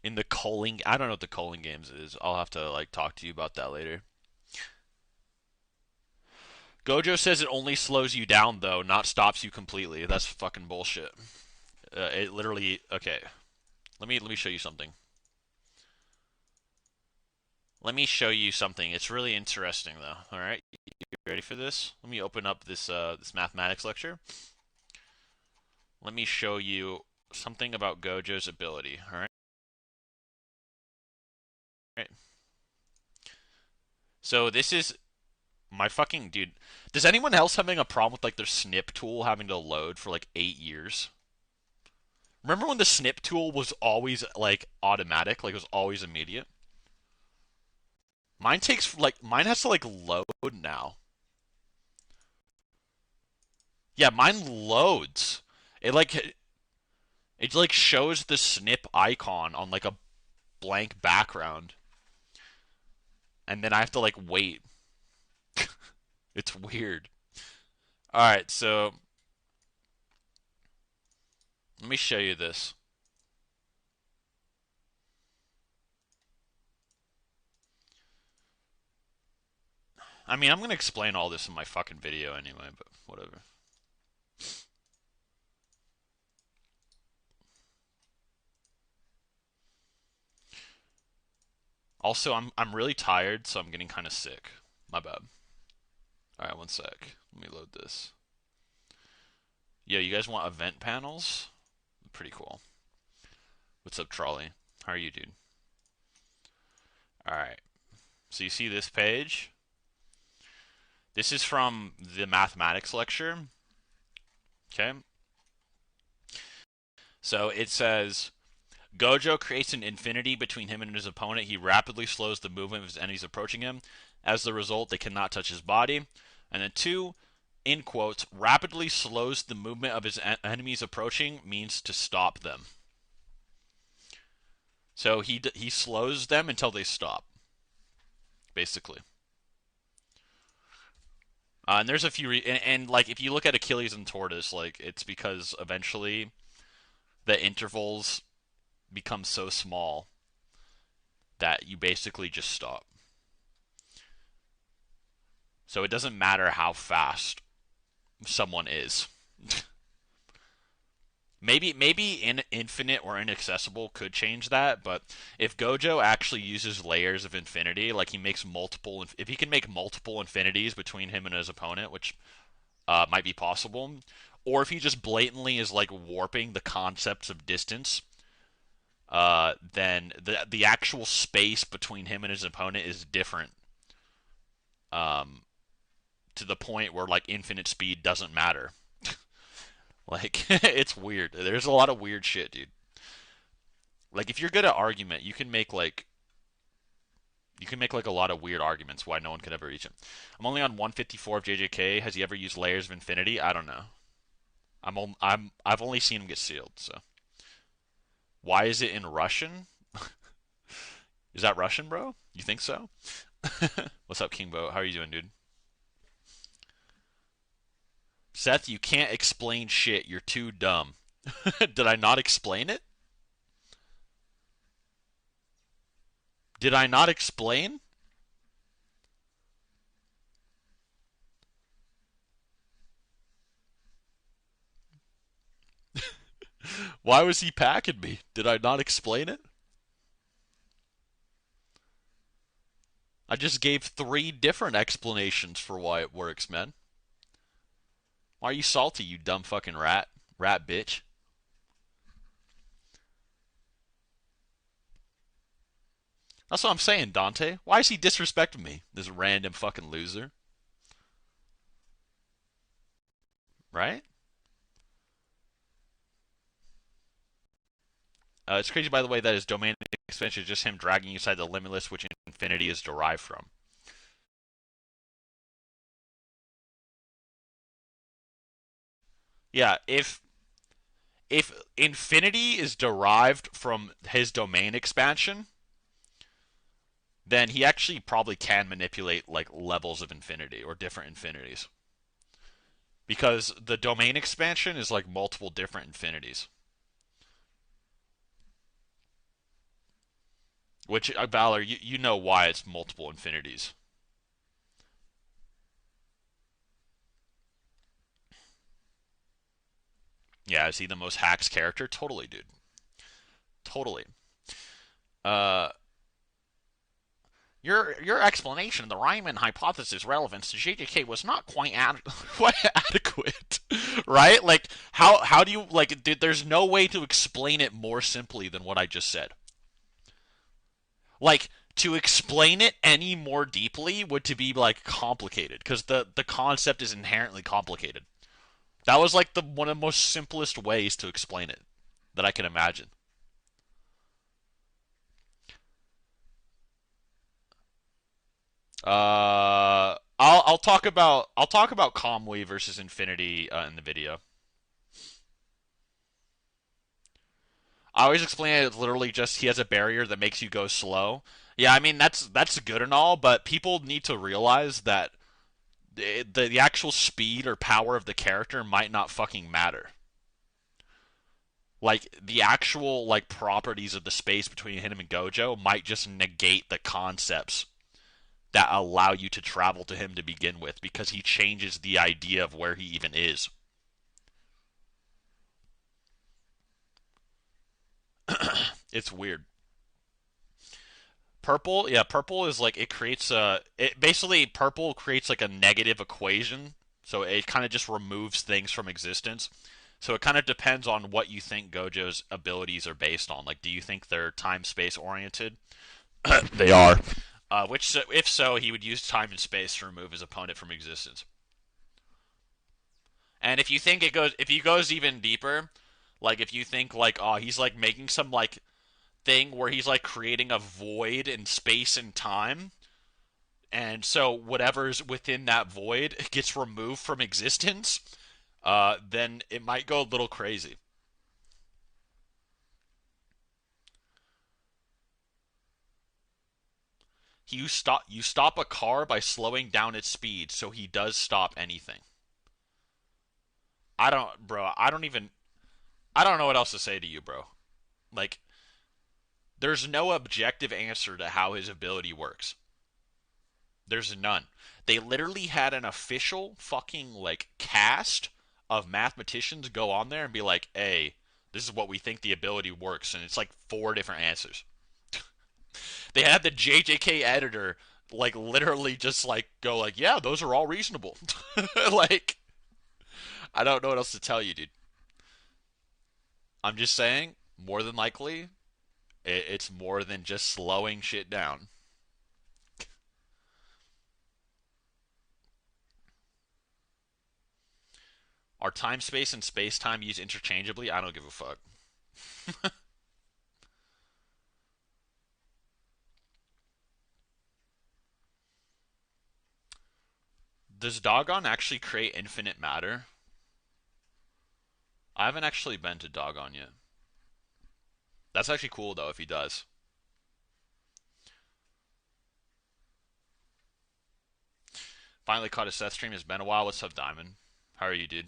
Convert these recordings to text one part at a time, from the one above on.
In the Culling, I don't know what the Culling games is. I'll have to like talk to you about that later. Gojo says it only slows you down though, not stops you completely. That's fucking bullshit. It literally. Okay, let me show you something. Let me show you something. It's really interesting though. All right, you ready for this? Let me open up this mathematics lecture. Let me show you something about Gojo's ability. All right. So this is my fucking dude. Does anyone else having a problem with like their snip tool having to load for like 8 years? Remember when the snip tool was always like automatic, like it was always immediate? Mine has to like load now. Yeah, mine loads. It like shows the snip icon on like a blank background, and then I have to like wait. It's weird. All right, so let me show you this. I mean, I'm gonna explain all this in my fucking video anyway, but whatever. Also, I'm really tired, so I'm getting kind of sick. My bad. All right, one sec. Let me load this. Yeah, you guys want event panels? Pretty cool. What's up, Trolley? How are you, dude? All right. So you see this page? This is from the mathematics lecture. Okay. So it says Gojo creates an infinity between him and his opponent. He rapidly slows the movement of his enemies approaching him. As the result, they cannot touch his body. And then two, in quotes, rapidly slows the movement of his enemies approaching means to stop them. So he slows them until they stop, basically. And there's a few, and like if you look at Achilles and Tortoise, like it's because eventually the intervals become so small that you basically just stop. So it doesn't matter how fast someone is. Maybe in infinite or inaccessible could change that, but if Gojo actually uses layers of infinity, like he makes multiple, if he can make multiple infinities between him and his opponent, which might be possible, or if he just blatantly is like warping the concepts of distance, then the actual space between him and his opponent is different. Um, to the point where like infinite speed doesn't matter. Like it's weird. There's a lot of weird shit, dude. Like if you're good at argument, you can make like a lot of weird arguments why no one could ever reach him. I'm only on 154 of JJK. Has he ever used layers of infinity? I don't know. I've only seen him get sealed. So why is it in Russian? Is that Russian, bro? You think so? What's up, Kingbo? How are you doing, dude? Seth, you can't explain shit. You're too dumb. Did I not explain it? Did I not explain? Why was he packing me? Did I not explain it? I just gave three different explanations for why it works, man. Why are you salty, you dumb fucking rat? Rat bitch. That's what I'm saying, Dante. Why is he disrespecting me? This random fucking loser. Right? It's crazy, by the way, that his domain expansion is just him dragging you inside the limitless, which infinity is derived from. Yeah, if infinity is derived from his domain expansion, then he actually probably can manipulate like levels of infinity or different infinities. Because the domain expansion is like multiple different infinities. Which Valor, you know why it's multiple infinities. Yeah, is he the most hacks character? Totally, dude. Totally. Uh, your explanation of the Riemann hypothesis relevance to JJK was not quite adequate, right? Like how do you like? Dude, there's no way to explain it more simply than what I just said. Like to explain it any more deeply would to be like complicated because the concept is inherently complicated. That was like the one of the most simplest ways to explain it that I can imagine. I'll talk about Calmly versus Infinity in the video. I always explain it as literally just he has a barrier that makes you go slow. Yeah, I mean that's good and all, but people need to realize that the actual speed or power of the character might not fucking matter. Like the actual like properties of the space between him and Gojo might just negate the concepts that allow you to travel to him to begin with because he changes the idea of where he even is. It's weird. Purple, yeah, purple is like it creates a it basically purple creates like a negative equation. So it kind of just removes things from existence. So it kind of depends on what you think Gojo's abilities are based on. Like, do you think they're time space oriented? They are. Which, if so, he would use time and space to remove his opponent from existence. And if you think it goes, if he goes even deeper, like if you think like, oh, he's like making some like thing where he's like creating a void in space and time, and so whatever's within that void gets removed from existence, then it might go a little crazy. You stop a car by slowing down its speed, so he does stop anything. I don't, bro. I don't know what else to say to you, bro. Like, there's no objective answer to how his ability works. There's none. They literally had an official fucking like cast of mathematicians go on there and be like, "Hey, this is what we think the ability works," and it's like four different answers. They had the JJK editor like literally just like go like, "Yeah, those are all reasonable." Like, I don't know what else to tell you, dude. I'm just saying, more than likely, it's more than just slowing shit down. Are time space and space time used interchangeably? I don't give a fuck. Does Doggone actually create infinite matter? I haven't actually been to Doggone yet. That's actually cool though if he does. Finally caught a Seth stream. It's been a while. What's up, Diamond? How are you, dude?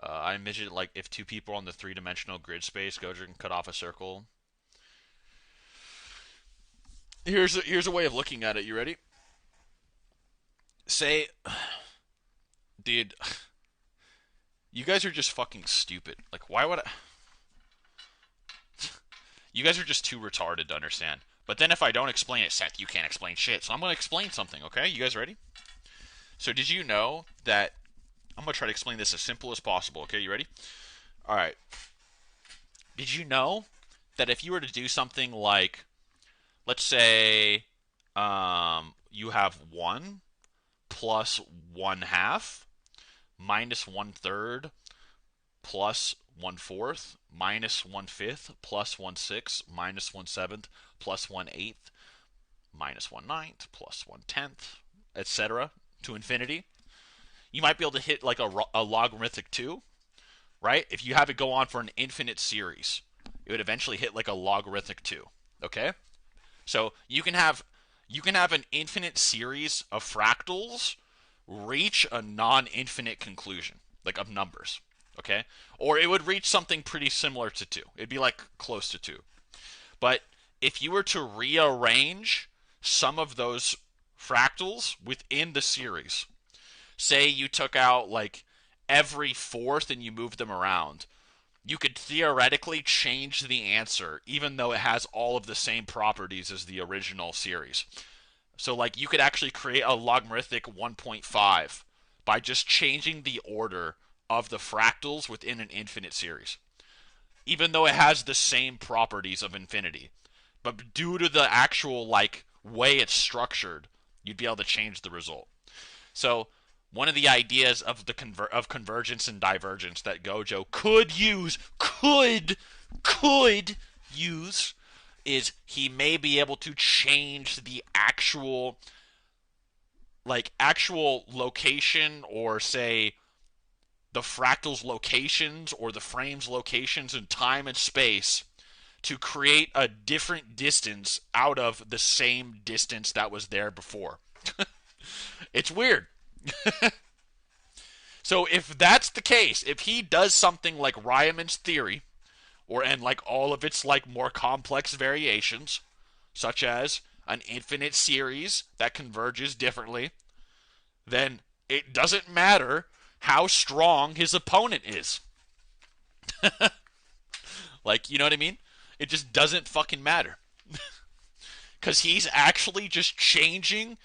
I envision like if two people on the three-dimensional grid space, Gojo can cut off a circle. Here's a way of looking at it. You ready? Say, dude, you guys are just fucking stupid. Like, why would I? You guys are just too retarded to understand. But then if I don't explain it, Seth, you can't explain shit. So I'm gonna explain something. Okay, you guys ready? So did you know that I'm gonna try to explain this as simple as possible. Okay, you ready? All right. Did you know that if you were to do something like, let's say, you have one plus one half minus one third plus one fourth minus one fifth plus one sixth minus one seventh plus one eighth minus one ninth plus one tenth, etc. to infinity. You might be able to hit like a logarithmic 2, right? If you have it go on for an infinite series, it would eventually hit like a logarithmic 2. Okay? So you can have an infinite series of fractals reach a non-infinite conclusion, like of numbers. Okay? Or it would reach something pretty similar to 2. It'd be like close to 2. But if you were to rearrange some of those fractals within the series, say you took out like every fourth and you moved them around, you could theoretically change the answer even though it has all of the same properties as the original series. So like you could actually create a logarithmic 1.5 by just changing the order of the fractals within an infinite series, even though it has the same properties of infinity. But due to the actual like way it's structured, you'd be able to change the result. So one of the ideas of of convergence and divergence that Gojo could use is he may be able to change the actual location, or say the fractal's locations or the frame's locations in time and space, to create a different distance out of the same distance that was there before. It's weird. So if that's the case, if he does something like Riemann's theory, and like all of its like more complex variations, such as an infinite series that converges differently, then it doesn't matter how strong his opponent is. Like, you know what I mean? It just doesn't fucking matter. Because he's actually just changing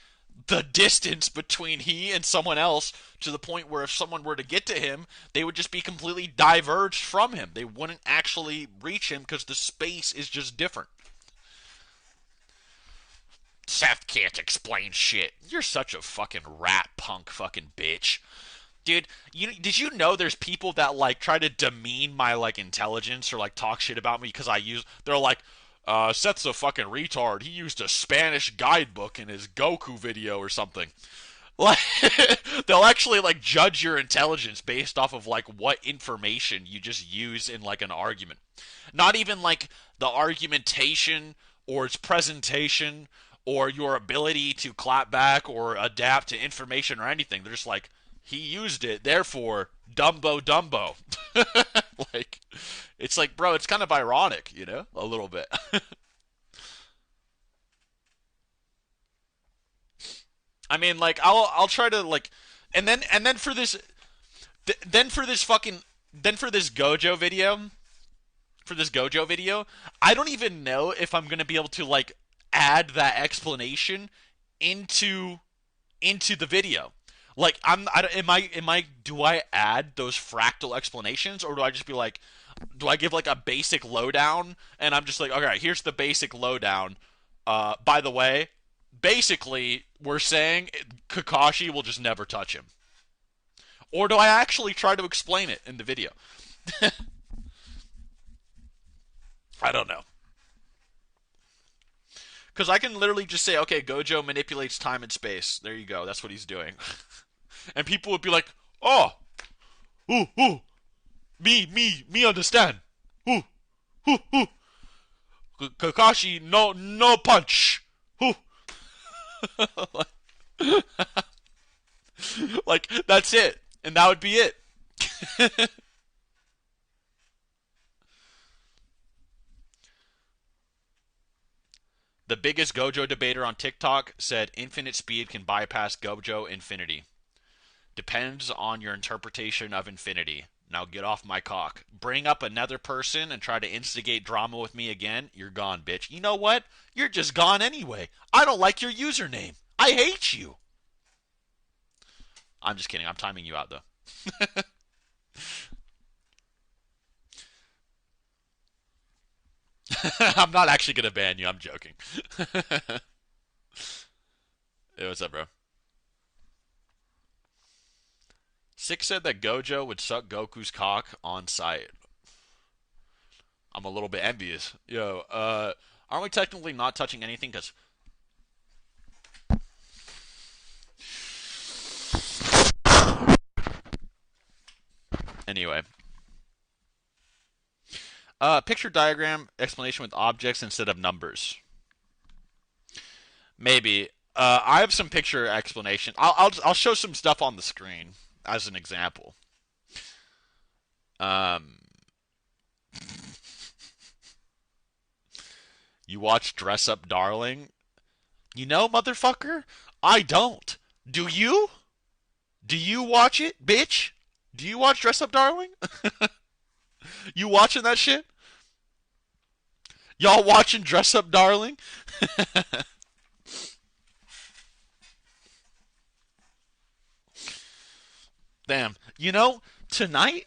the distance between he and someone else to the point where if someone were to get to him, they would just be completely diverged from him. They wouldn't actually reach him because the space is just different. Seth can't explain shit. You're such a fucking rat punk fucking bitch. Dude, did you know there's people that like try to demean my like intelligence or like talk shit about me because they're like, Seth's a fucking retard. He used a Spanish guidebook in his Goku video or something. Like, they'll actually like judge your intelligence based off of like what information you just use in like an argument. Not even like the argumentation or its presentation or your ability to clap back or adapt to information or anything. They're just like, he used it, therefore Dumbo Dumbo. Like, it's like, bro, it's kind of ironic, a little bit. I mean, like, I'll try to like, and then for this, then for this fucking, then for this Gojo video, I don't even know if I'm gonna be able to like add that explanation into the video. Like, do I add those fractal explanations, or do I just be like, do I give like a basic lowdown, and I'm just like, okay, here's the basic lowdown. By the way, basically we're saying Kakashi will just never touch him, or do I actually try to explain it in the video? I don't know. Because I can literally just say, okay, Gojo manipulates time and space. There you go. That's what he's doing. And people would be like, oh, ooh, me understand. Ooh, ooh. Kakashi, no punch. Ooh. Like, that's it. And that would be it. The biggest Gojo debater on TikTok said infinite speed can bypass Gojo infinity. Depends on your interpretation of infinity. Now get off my cock. Bring up another person and try to instigate drama with me again. You're gone, bitch. You know what? You're just gone anyway. I don't like your username. I hate you. I'm just kidding. I'm timing you out, though. I'm not actually going to ban you. I'm joking. Hey, what's up, bro? Six said that Gojo would suck Goku's cock on sight. I'm a little bit envious. Yo, aren't we technically not touching anything? Because anyway, picture diagram explanation with objects instead of numbers. Maybe. I have some picture explanation. I'll show some stuff on the screen as an example. Um, you watch Dress Up Darling? You know, motherfucker, I don't. Do you? Do you watch it, bitch? Do you watch Dress Up Darling? You watching that shit? Y'all watching Dress Up Darling? Damn. You know, tonight,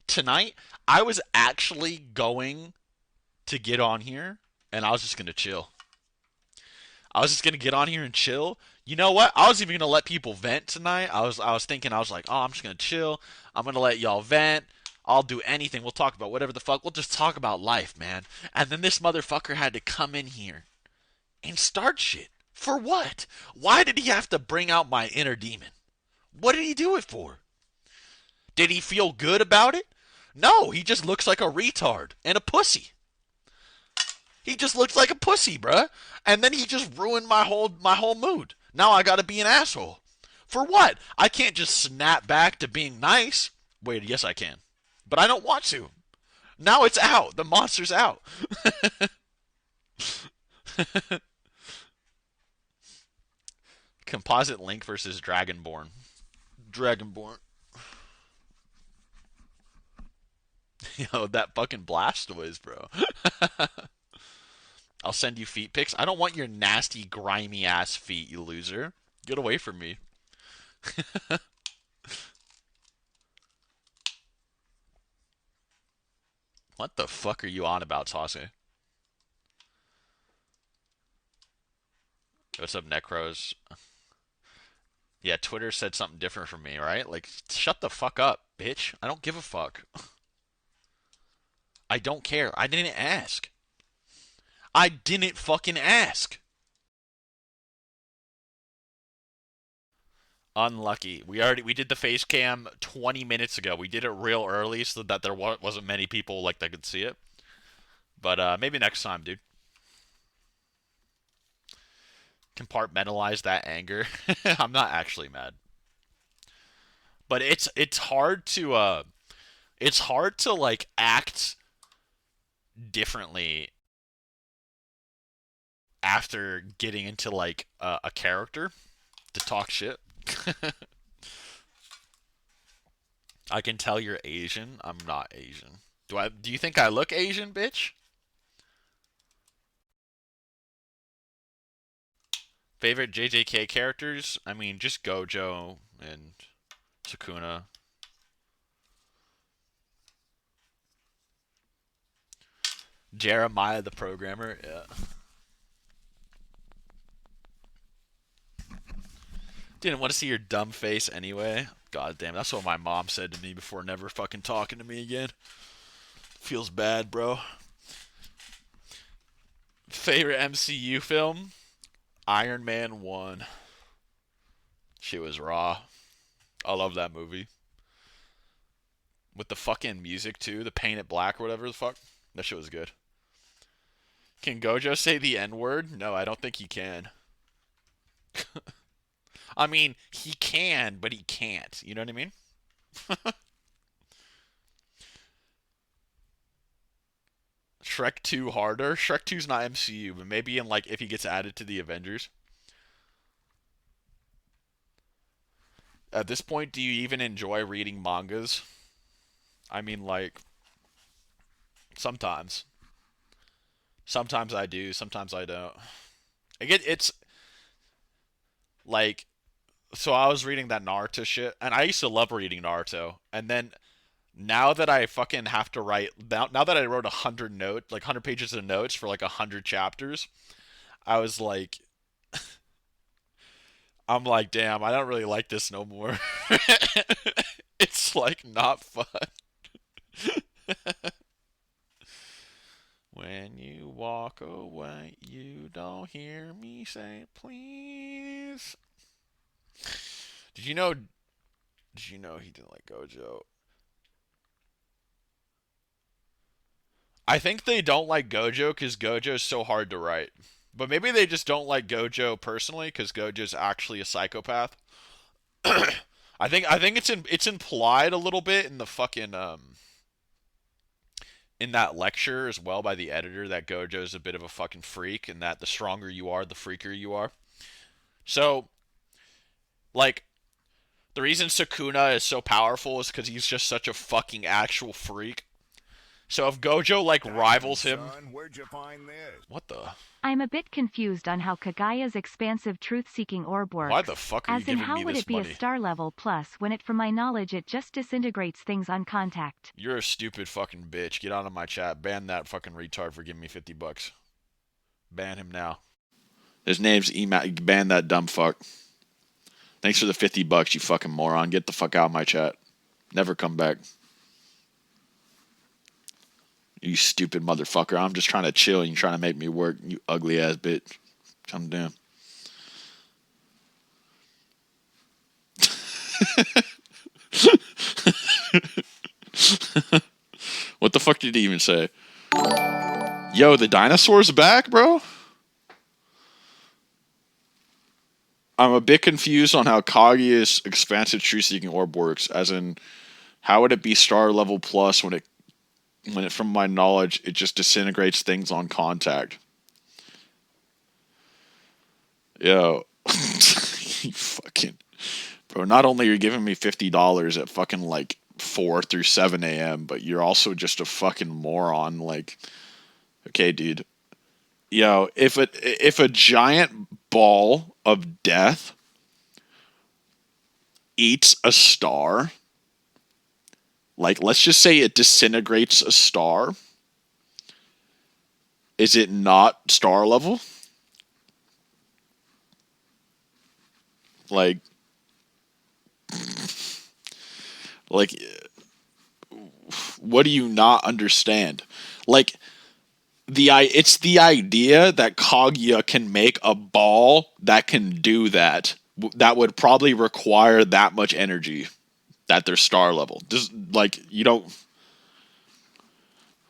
tonight, I was actually going to get on here and I was just gonna chill. I was just gonna get on here and chill. You know what? I was even gonna let people vent tonight. I was thinking I was like, oh, I'm just gonna chill. I'm gonna let y'all vent. I'll do anything. We'll talk about whatever the fuck. We'll just talk about life, man. And then this motherfucker had to come in here and start shit. For what? Why did he have to bring out my inner demon? What did he do it for? Did he feel good about it? No, he just looks like a retard and a pussy. He just looks like a pussy, bruh. And then he just ruined my whole mood. Now I gotta be an asshole. For what? I can't just snap back to being nice. Wait, yes I can. But I don't want to. Now it's out. The monster's out. Composite Link versus Dragonborn. Dragonborn. Yo, that fucking Blastoise, bro. I'll send you feet pics. I don't want your nasty, grimy ass feet, you loser. Get away from me. What the fuck are you on about, Sasuke? What's up, Necros? Yeah, Twitter said something different from me, right? Like, shut the fuck up, bitch. I don't give a fuck. I don't care. I didn't ask. I didn't fucking ask. Unlucky. We did the face cam 20 minutes ago. We did it real early so that there wasn't many people like that could see it. But maybe next time, dude. Compartmentalize that anger. I'm not actually mad, but it's hard to like act differently after getting into like a character to talk shit. I can tell you're Asian. I'm not Asian. Do you think I look Asian, bitch? Favorite JJK characters? I mean, just Gojo and Sukuna. Jeremiah the programmer. Yeah. Didn't want to see your dumb face anyway. God damn, that's what my mom said to me before never fucking talking to me again. Feels bad, bro. Favorite MCU film? Iron Man 1. Shit was raw. I love that movie. With the fucking music too, the Paint It Black or whatever the fuck. That shit was good. Can Gojo say the N word? No, I don't think he can. I mean, he can, but he can't. You know what I mean? Shrek 2 harder. Shrek 2's not MCU, but maybe in like if he gets added to the Avengers. At this point, do you even enjoy reading mangas? I mean, like sometimes. Sometimes I do. Sometimes I don't. It's like so I was reading that Naruto shit, and I used to love reading Naruto, and then now that I fucking have to write now that I wrote 100 pages of notes for like 100 chapters, I was like, I'm like, damn, I don't really like this no more. It's like not fun. When you walk away, you don't hear me say please. Did you know? Did you know he didn't like Gojo? I think they don't like Gojo because Gojo's so hard to write. But maybe they just don't like Gojo personally because Gojo's actually a psychopath. I think it's implied a little bit in the fucking in that lecture as well by the editor that Gojo's a bit of a fucking freak and that the stronger you are, the freakier you are. So, like, the reason Sukuna is so powerful is because he's just such a fucking actual freak. So if Gojo like Damn, rivals him, son, where'd you find this? what the? I'm a bit confused on how Kagaya's expansive truth-seeking orb Why works. the fuck are you As in, giving how me would this it be a money? star level plus when it, from my knowledge, it just disintegrates things on contact? You're a stupid fucking bitch. Get out of my chat. Ban that fucking retard for giving me $50. Ban him now. His name's Emac. Ban that dumb fuck. Thanks for the $50, you fucking moron. Get the fuck out of my chat. Never come back. You stupid motherfucker. I'm just trying to chill and you're trying to make me work, you ugly ass bitch. Calm down. What the fuck did he even say? Yo, the dinosaur's back, bro? I'm a bit confused on how Kaguya's expansive truth seeking orb works, as in how would it be star level plus when it from my knowledge it just disintegrates things on contact. Yo. You fucking bro, not only are you giving me $50 at fucking like 4 through 7 a.m., but you're also just a fucking moron. Like, okay, dude. Yo, if a giant ball of death eats a star, like let's just say it disintegrates a star, is it not star level? Like, like, what do you not understand? Like, it's the idea that Kaguya can make a ball that can do that. That would probably require that much energy that they're star level. Just like you don't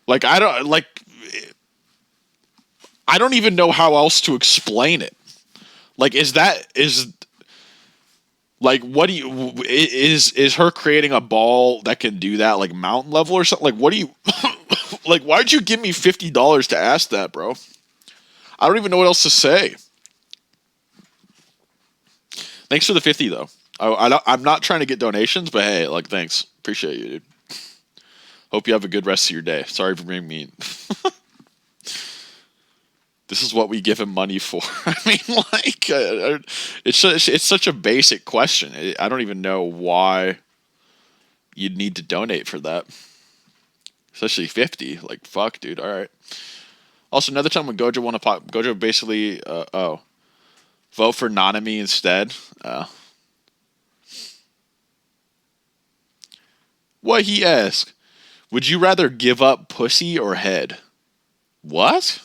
like I don't even know how else to explain it. Like is like what do you is her creating a ball that can do that like mountain level or something? Like what do you like why'd you give me $50 to ask that, bro? I don't even know what else to say. Thanks for the 50 though. I'm not trying to get donations, but hey, like thanks. Appreciate you, dude. Hope you have a good rest of your day. Sorry for being mean. This is what we give him money for. I mean, like, it's such a basic question. I don't even know why you'd need to donate for that, especially 50. Like, fuck, dude. All right. Also, another time when Gojo won a pop, Gojo basically, vote for Nanami instead. What he asked? Would you rather give up pussy or head? What?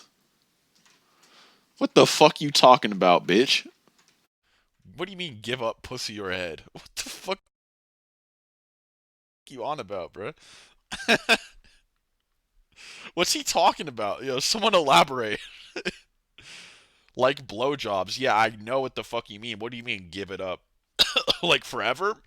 What the fuck you talking about, bitch? What do you mean give up pussy or head? What the fuck you on about, bro? What's he talking about? Someone elaborate. Like blowjobs. Yeah, I know what the fuck you mean. What do you mean give it up? Like forever?